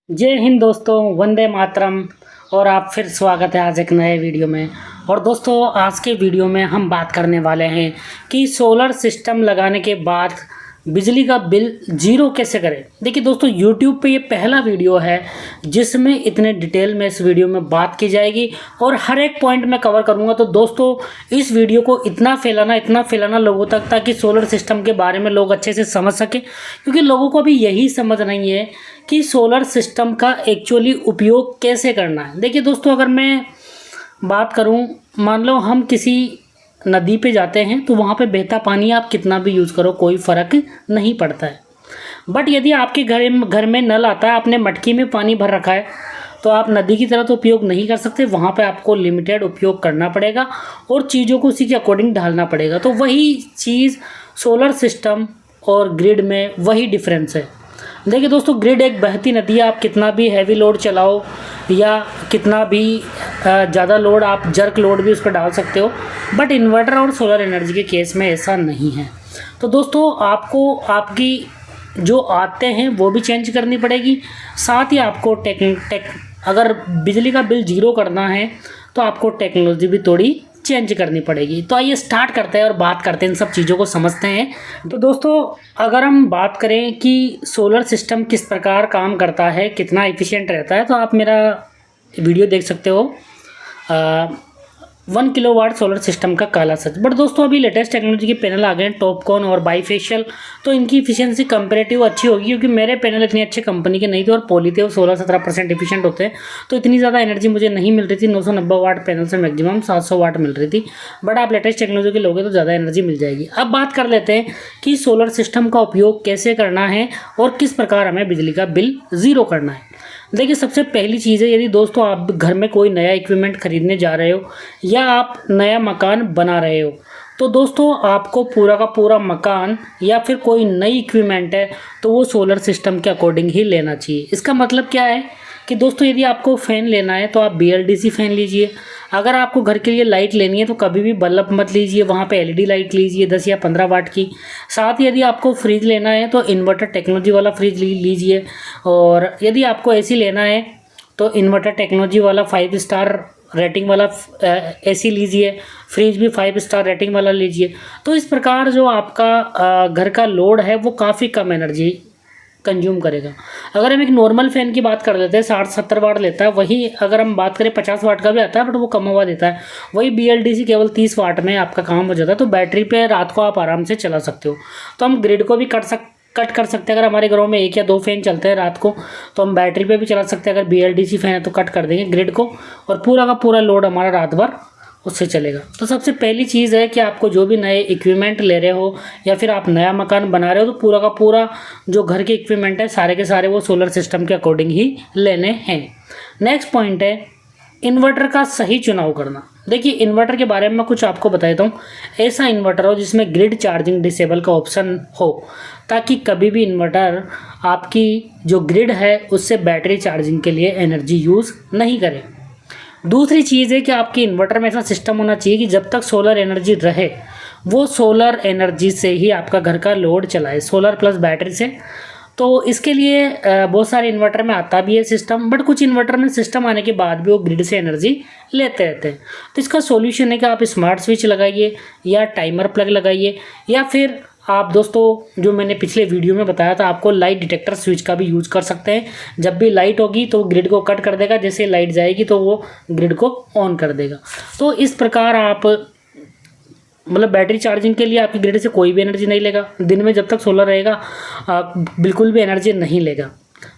जय हिंद दोस्तों, वंदे मातरम। और आप फिर स्वागत है आज एक नए वीडियो में। और दोस्तों, आज के वीडियो में हम बात करने वाले हैं कि सोलर सिस्टम लगाने के बाद बिजली का बिल ज़ीरो कैसे करें। देखिए दोस्तों, YouTube पे ये पहला वीडियो है जिसमें इतने डिटेल में इस वीडियो में बात की जाएगी और हर एक पॉइंट मैं कवर करूँगा। तो दोस्तों, इस वीडियो को इतना फैलाना लोगों तक, ताकि सोलर सिस्टम के बारे में लोग अच्छे से समझ सकें, क्योंकि लोगों को अभी यही समझ नहीं है कि सोलर सिस्टम का एक्चुअली उपयोग कैसे करना है। देखिए दोस्तों, अगर मैं बात करूं, मान लो हम किसी नदी पे जाते हैं तो वहाँ पे बहता पानी आप कितना भी यूज़ करो कोई फ़र्क नहीं पड़ता है। बट यदि आपके घर में नल आता है, आपने मटकी में पानी भर रखा है, तो आप नदी की तरह तो उपयोग नहीं कर सकते। वहाँ पे आपको लिमिटेड उपयोग करना पड़ेगा और चीज़ों को उसी के अकॉर्डिंग ढालना पड़ेगा। तो वही चीज़ सोलर सिस्टम और ग्रिड में वही डिफरेंस है। देखिए दोस्तों, ग्रिड एक बहती नदी है। आप कितना भी हैवी लोड चलाओ या कितना भी ज़्यादा लोड, आप जर्क लोड भी उस पर डाल सकते हो। बट इन्वर्टर और सोलर एनर्जी के केस में ऐसा नहीं है। तो दोस्तों, आपको आपकी जो आदतें हैं वो भी चेंज करनी पड़ेगी। साथ ही आपको अगर बिजली का बिल ज़ीरो करना है तो आपको टेक्नोलॉजी भी थोड़ी चेंज करनी पड़ेगी। तो आइए स्टार्ट करते हैं और बात करते हैं, इन सब चीज़ों को समझते हैं। तो दोस्तों, अगर हम बात करें कि सोलर सिस्टम किस प्रकार काम करता है, कितना एफिशिएंट रहता है, तो आप मेरा वीडियो देख सकते हो 1 किलोवाट सोलर सिस्टम का काला सच। बट दोस्तों, अभी लेटेस्ट टेक्नोलॉजी के पैनल आ गए हैं, टॉपकॉन और बाईफेशियल। तो इनकी इफिशियंसी कंपेरेटिव अच्छी होगी, क्योंकि मेरे पैनल इतनी अच्छे कंपनी के नहीं थे और पॉली थे, वो 16-17% एफिशिएंट होते हैं। तो इतनी ज़्यादा एनर्जी मुझे नहीं मिल रही थी। 990 वाट पैनल से मैक्सिमम 700 वाट मिल रही थी। बट आप लेटेस्ट टेक्नोलॉजी के लोगे तो ज़्यादा एनर्जी मिल जाएगी। अब बात कर लेते हैं कि सोलर सिस्टम का उपयोग कैसे करना है और किस प्रकार हमें बिजली का बिल ज़ीरो करना है। देखिए, सबसे पहली चीज़ है, यदि दोस्तों आप घर में कोई नया इक्विपमेंट खरीदने जा रहे हो या आप नया मकान बना रहे हो, तो दोस्तों आपको पूरा का पूरा मकान या फिर कोई नई इक्विपमेंट है तो वो सोलर सिस्टम के अकॉर्डिंग ही लेना चाहिए। इसका मतलब क्या है कि दोस्तों, यदि आपको फ़ैन लेना है तो आप BLDC फ़ैन लीजिए। अगर आपको घर के लिए लाइट लेनी है तो कभी भी बल्ब मत लीजिए, वहाँ पे LED लाइट लीजिए 10 या 15 वाट की। साथ ही यदि आपको फ्रिज लेना है तो इन्वर्टर टेक्नोलॉजी वाला फ्रिज लीजिए। और यदि आपको AC लेना है तो इन्वर्टर टेक्नोलॉजी वाला 5 स्टार रेटिंग वाला AC लीजिए। फ्रिज भी 5 स्टार रेटिंग वाला लीजिए। तो इस प्रकार जो आपका घर का लोड है वो काफ़ी कम एनर्जी कंज्यूम करेगा। अगर हम एक नॉर्मल फ़ैन की बात कर लेते हैं, 60-70 वाट लेता है। वही अगर हम बात करें 50 वाट का भी आता है, बट वो कम हवा देता है। वही BLDC केवल 30 वाट में आपका काम हो जाता है। तो बैटरी पे रात को आप आराम से चला सकते हो। तो हम ग्रिड को भी कट कर सकते हैं। अगर हमारे घरों में 1 या 2 फैन चलते हैं रात को, तो हम बैटरी पे भी चला सकते हैं। अगर BLDC फैन है तो कट कर देंगे ग्रिड को और पूरा का पूरा लोड हमारा रात भर उससे चलेगा। तो सबसे पहली चीज़ है कि आपको जो भी नए इक्विपमेंट ले रहे हो या फिर आप नया मकान बना रहे हो, तो पूरा का पूरा जो घर के इक्विपमेंट है सारे के सारे वो सोलर सिस्टम के अकॉर्डिंग ही लेने हैं। नेक्स्ट पॉइंट है इन्वर्टर का सही चुनाव करना। देखिए, इन्वर्टर के बारे में मैं कुछ आपको बता देता हूँ। ऐसा इन्वर्टर हो जिसमें ग्रिड चार्जिंग डिसेबल का ऑप्शन हो, ताकि कभी भी इन्वर्टर आपकी जो ग्रिड है उससे बैटरी चार्जिंग के लिए एनर्जी यूज़ नहीं करे। दूसरी चीज़ है कि आपके इन्वर्टर में ऐसा सिस्टम होना चाहिए कि जब तक सोलर एनर्जी रहे वो सोलर एनर्जी से ही आपका घर का लोड चलाए, सोलर प्लस बैटरी से। तो इसके लिए बहुत सारे इन्वर्टर में आता भी है सिस्टम, बट कुछ इन्वर्टर में सिस्टम आने के बाद भी वो ग्रिड से एनर्जी लेते रहते हैं। तो इसका सॉल्यूशन है कि आप स्मार्ट स्विच लगाइए या टाइमर प्लग लगाइए, या फिर आप दोस्तों जो मैंने पिछले वीडियो में बताया था आपको, लाइट डिटेक्टर स्विच का भी यूज़ कर सकते हैं। जब भी लाइट होगी तो ग्रिड को कट कर देगा, जैसे लाइट जाएगी तो वो ग्रिड को ऑन कर देगा। तो इस प्रकार आप मतलब बैटरी चार्जिंग के लिए आपकी ग्रिड से कोई भी एनर्जी नहीं लेगा। दिन में जब तक सोलर रहेगा बिल्कुल भी एनर्जी नहीं लेगा।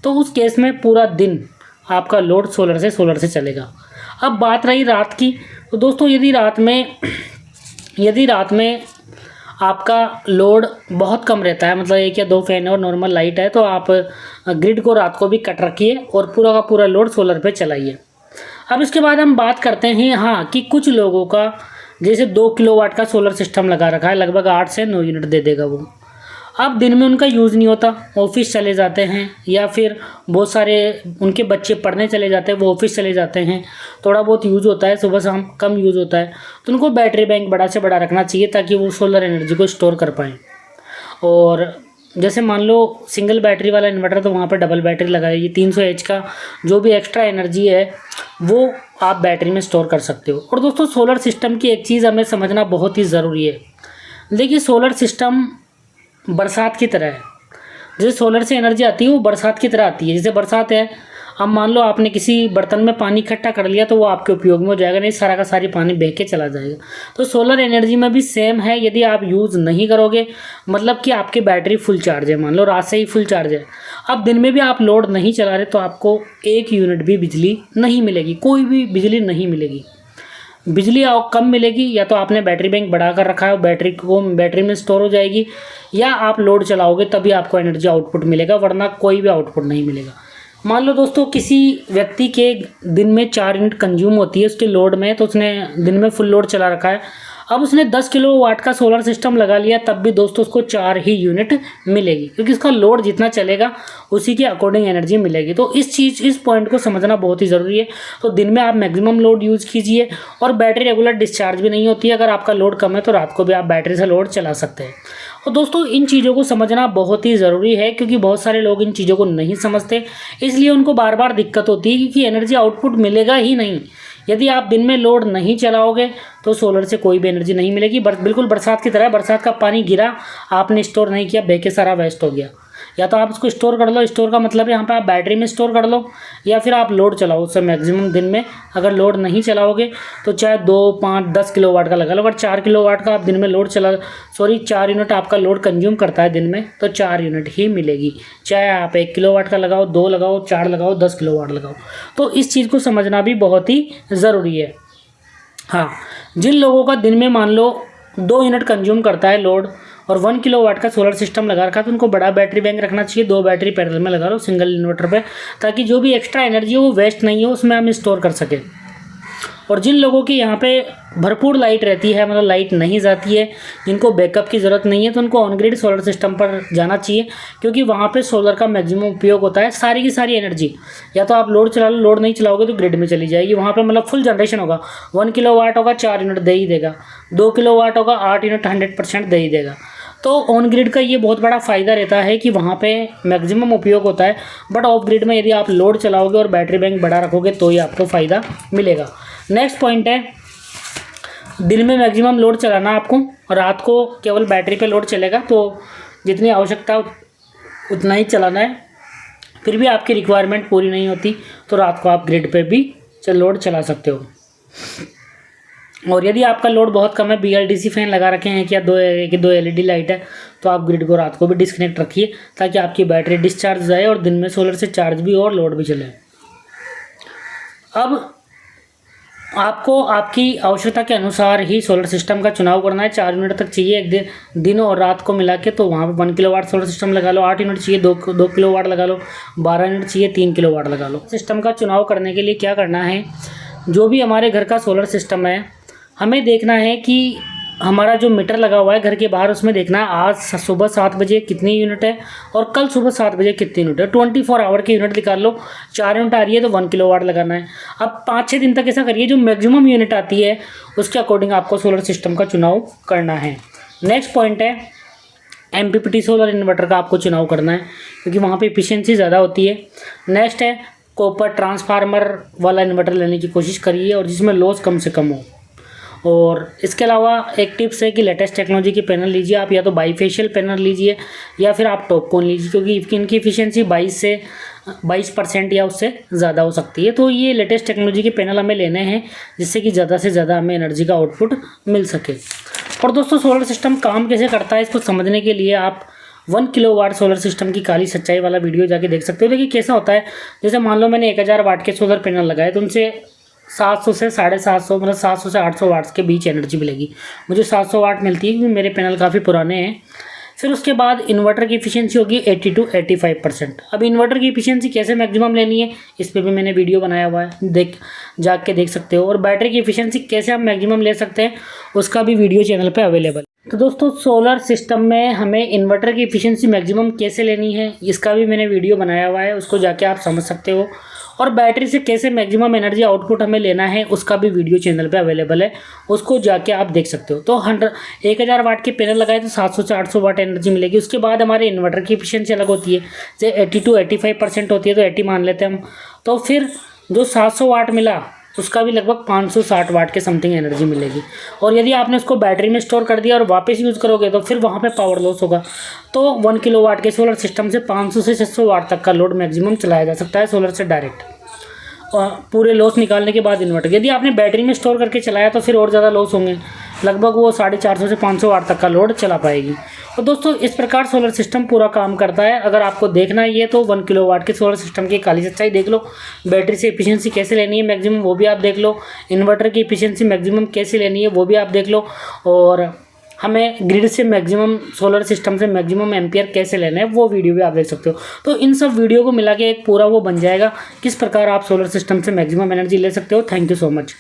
तो उस केस में पूरा दिन आपका लोड सोलर से चलेगा। अब बात रही रात की, तो दोस्तों यदि रात में आपका लोड बहुत कम रहता है, मतलब 1 या 2 फैन और नॉर्मल लाइट है, तो आप ग्रिड को रात को भी कट रखिए और पूरा का पूरा लोड सोलर पे चलाइए। अब इसके बाद हम बात करते हैं कि कुछ लोगों का जैसे 2 किलोवाट का सोलर सिस्टम लगा रखा है, लगभग 8 से 9 यूनिट दे देगा वो। अब दिन में उनका यूज़ नहीं होता, ऑफिस चले जाते हैं या फिर बहुत सारे उनके बच्चे पढ़ने चले जाते हैं, वो ऑफिस चले जाते हैं, थोड़ा बहुत यूज़ होता है, सुबह शाम कम यूज़ होता है। तो उनको बैटरी बैंक बड़ा से बड़ा रखना चाहिए ताकि वो सोलर एनर्जी को स्टोर कर पाएँ। और जैसे मान लो सिंगल बैटरी वाला इन्वर्टर तो वहाँ पर डबल बैटरी लगाएगी, 300 एच का जो भी एक्स्ट्रा एनर्जी है वो आप बैटरी में स्टोर कर सकते हो। और दोस्तों सोलर सिस्टम की एक चीज़ हमें समझना बहुत ही ज़रूरी है। देखिए सोलर सिस्टम बरसात की तरह है, जैसे सोलर से एनर्जी आती है वो बरसात की तरह आती है। जैसे बरसात है, अब मान लो आपने किसी बर्तन में पानी इकट्ठा कर लिया तो वो आपके उपयोग में हो जाएगा, नहीं सारा का सारी पानी बह के चला जाएगा। तो सोलर एनर्जी में भी सेम है, यदि आप यूज़ नहीं करोगे मतलब कि आपकी बैटरी फुल चार्ज है, मान लो रात से ही फुल चार्ज है, अब दिन में भी आप लोड नहीं चला रहे तो आपको 1 यूनिट भी बिजली नहीं मिलेगी, कोई भी बिजली नहीं मिलेगी। बिजली कम मिलेगी या तो आपने बैटरी बैंक बढ़ा कर रखा है, बैटरी में स्टोर हो जाएगी, या आप लोड चलाओगे तभी आपको एनर्जी आउटपुट मिलेगा, वरना कोई भी आउटपुट नहीं मिलेगा। मान लो दोस्तों किसी व्यक्ति के दिन में 4 यूनिट कंज्यूम होती है उसके लोड में, तो उसने दिन में फुल लोड चला रखा है, अब उसने 10 किलोवाट का सोलर सिस्टम लगा लिया, तब भी दोस्तों उसको 4 ही यूनिट मिलेगी, क्योंकि उसका लोड जितना चलेगा उसी के अकॉर्डिंग एनर्जी मिलेगी। तो इस पॉइंट को समझना बहुत ही ज़रूरी है। तो दिन में आप मैक्सिमम लोड यूज़ कीजिए, और बैटरी रेगुलर डिस्चार्ज भी नहीं होती है। अगर आपका लोड कम है तो रात को भी आप बैटरी से लोड चला सकते हैं। और दोस्तों इन चीज़ों को समझना बहुत ही ज़रूरी है, क्योंकि बहुत सारे लोग इन चीज़ों को नहीं समझते, इसलिए उनको बार बार दिक्कत होती है, क्योंकि एनर्जी आउटपुट मिलेगा ही नहीं। यदि आप दिन में लोड नहीं चलाओगे तो सोलर से कोई भी एनर्जी नहीं मिलेगी। बिल्कुल बरसात की तरह, बरसात का पानी गिरा, आपने स्टोर नहीं किया, बह के सारा वेस्ट हो गया। या तो आप उसको स्टोर कर लो, स्टोर का मतलब यहाँ पे आप बैटरी में स्टोर कर लो, या फिर आप लोड चलाओ उससे मैक्सिमम दिन में। अगर लोड नहीं चलाओगे तो चाहे 2, 5, 10 किलोवाट का लगा लो, अगर 4 किलोवाट का आप दिन में लोड 4 यूनिट आपका लोड कंज्यूम करता है दिन में, तो 4 यूनिट ही मिलेगी। चाहे आप 1 किलोवाट का लगाओ, 2 लगाओ, 4 लगाओ, 10 किलोवाट लगाओ। तो इस चीज़ को समझना भी बहुत ही ज़रूरी है। हाँ, जिन लोगों का दिन में मान लो 2 यूनिट कंज्यूम करता है लोड और 1 किलोवाट का सोलर सिस्टम लगा रखा है, तो उनको बड़ा बैटरी बैंक रखना चाहिए। 2 बैटरी पैरेलल में लगा लो सिंगल इन्वर्टर पे, ताकि जो भी एक्स्ट्रा एनर्जी हो वो वेस्ट नहीं हो, उसमें हम स्टोर कर सकें। और जिन लोगों की यहाँ पे भरपूर लाइट रहती है, मतलब लाइट नहीं जाती है, जिनको बैकअप की ज़रूरत नहीं है, तो उनको ऑन ग्रिड सोलर सिस्टम पर जाना चाहिए, क्योंकि वहाँ पे सोलर का मैक्सिमम उपयोग होता है। सारी की सारी एनर्जी या तो आप लोड चला लो, लोड नहीं चलाओगे तो ग्रिड में चली जाएगी। वहाँ पे मतलब फुल जनरेशन होगा। 1 किलोवाट होगा 4 यूनिट दे ही देगा, 2 किलोवाट होगा 8 यूनिट 100% दे ही देगा। तो ऑन ग्रिड का ये बहुत बड़ा फ़ायदा रहता है कि वहाँ पे मैक्सिमम उपयोग होता है। बट ऑफ ग्रिड में यदि आप लोड चलाओगे और बैटरी बैंक बढ़ा रखोगे तो ही आपको फ़ायदा मिलेगा। नेक्स्ट पॉइंट है, दिन में मैक्सिमम लोड चलाना आपको, और रात को केवल बैटरी पे लोड चलेगा, तो जितनी आवश्यकता उतना ही चलाना है। फिर भी आपकी रिक्वायरमेंट पूरी नहीं होती तो रात को आप ग्रिड पे भी लोड चला सकते हो। और यदि आपका लोड बहुत कम है, BLDC फैन लगा रखे हैं क्या, 2 LED लाइट है, तो आप ग्रिड को रात को भी डिस्कनेक्ट रखिए, ताकि आपकी बैटरी डिस्चार्ज जाए और दिन में सोलर से चार्ज भी और लोड भी चले। अब आपको आपकी आवश्यकता के अनुसार ही सोलर सिस्टम का चुनाव करना है। 4 यूनिट तक चाहिए एक दिन और रात को मिला के, तो वहाँ पे 1 किलोवाट सोलर सिस्टम लगा लो। 8 यूनिट चाहिए 2 किलोवाट लगा लो। 12 यूनिट चाहिए 3 किलोवाट लगा लो। सिस्टम का चुनाव करने के लिए क्या करना है, जो भी हमारे घर का सोलर सिस्टम है, हमें देखना है कि हमारा जो मीटर लगा हुआ है घर के बाहर, उसमें देखना है आज सुबह 7 बजे कितनी यूनिट है और कल सुबह 7 बजे कितनी यूनिट है। 24 आवर की यूनिट निकाल लो। 4 यूनिट आ रही है तो 1 किलोवाट लगाना है। अब 5-6 दिन तक ऐसा करिए, जो मैक्सिमम यूनिट आती है उसके अकॉर्डिंग आपको सोलर सिस्टम का चुनाव करना है। नेक्स्ट पॉइंट है, MPPT सोलर इन्वर्टर का आपको चुनाव करना है, क्योंकि वहाँ पर एफिशिएंसी ज़्यादा होती है। नेक्स्ट है, कॉपर ट्रांसफार्मर वाला इन्वर्टर लेने की कोशिश करिए, और जिसमें लॉस कम से कम हो। और इसके अलावा एक टिप्स है कि लेटेस्ट टेक्नोलॉजी के पैनल लीजिए आप, या तो बाईफेशियल पैनल लीजिए या फिर आप टॉपकॉन लीजिए, क्योंकि इनकी एफिशिएंसी 22% या उससे ज़्यादा हो सकती है। तो ये लेटेस्ट टेक्नोलॉजी के पैनल हमें लेने हैं, जिससे कि ज़्यादा से ज़्यादा हमें एनर्जी का आउटपुट मिल सके। और दोस्तों सोलर सिस्टम काम कैसे करता है, इसको समझने के लिए आप 1 किलोवाट सोलर सिस्टम की काली सच्चाई वाला वीडियो जाके देख सकते हो। देखिए कैसा होता है, जैसे मान लो मैंने 1000 वाट के सोलर पैनल लगाए, तो उनसे 700 से 750, मतलब 700 से 800 वाट्स के बीच एनर्जी मिलेगी। मुझे 700 वाट मिलती है, क्योंकि मेरे पैनल काफ़ी पुराने हैं। फिर उसके बाद इन्वर्टर की एफिशिएंसी होगी 80 to 85%। अब इन्वर्टर की एफिशिएंसी कैसे मैक्सिमम लेनी है, इस पर भी मैंने वीडियो बनाया हुआ है, जाके देख सकते हो। और बैटरी की एफिशिएंसी कैसे हम मैक्सिमम ले सकते हैं, उसका भी वीडियो चैनल पे अवेलेबल। तो दोस्तों सोलर सिस्टम में हमें इन्वर्टर की एफिशिएंसी मैक्सिमम कैसे लेनी है, इसका भी मैंने वीडियो बनाया हुआ है, उसको जाके आप समझ सकते हो। और बैटरी से कैसे मैक्सिमम एनर्जी आउटपुट हमें लेना है उसका भी वीडियो चैनल पे अवेलेबल है, उसको जाके आप देख सकते हो। तो 1000 वाट के पैनल लगाए तो 700 से 800 वाट एनर्जी मिलेगी। उसके बाद हमारे इन्वर्टर की एफिशिएंसी अलग होती है, जैसे 80 to 85% होती है, तो 80 मान लेते हैं हम। तो फिर जो 700 वाट मिला उसका भी लगभग 560 वाट के समथिंग एनर्जी मिलेगी। और यदि आपने उसको बैटरी में स्टोर कर दिया और वापस यूज़ करोगे तो फिर वहाँ पे पावर लॉस होगा। तो 1 किलोवाट के सोलर सिस्टम से 500 से 600 वाट तक का लोड मैक्सिमम चलाया जा सकता है सोलर से डायरेक्ट, और पूरे लॉस निकालने के बाद इन्वर्टर। यदि आपने बैटरी में स्टोर करके चलाया तो फिर और ज़्यादा लॉस होंगे, लगभग वो 450 से 500 वाट तक का लोड चला पाएगी। तो दोस्तों इस प्रकार सोलर सिस्टम पूरा काम करता है। अगर आपको देखना है ये तो 1 किलोवाट के सोलर सिस्टम की काली सच्चाई देख लो, बैटरी से एफिशिएंसी कैसे लेनी है मैक्सिमम वो भी आप देख लो, इन्वर्टर की एफिशिएंसी मैक्सिमम कैसे लेनी है वो भी आप देख लो, और हमें ग्रिड से मैक्सिमम सोलर सिस्टम से मैक्सिमम एम्पियर कैसे लेना है वो वीडियो भी आप देख सकते हो। तो इन सब वीडियो को मिला के एक पूरा वो बन जाएगा किस प्रकार आप सोलर सिस्टम से मैक्सिमम एनर्जी ले सकते हो। Thank you so much.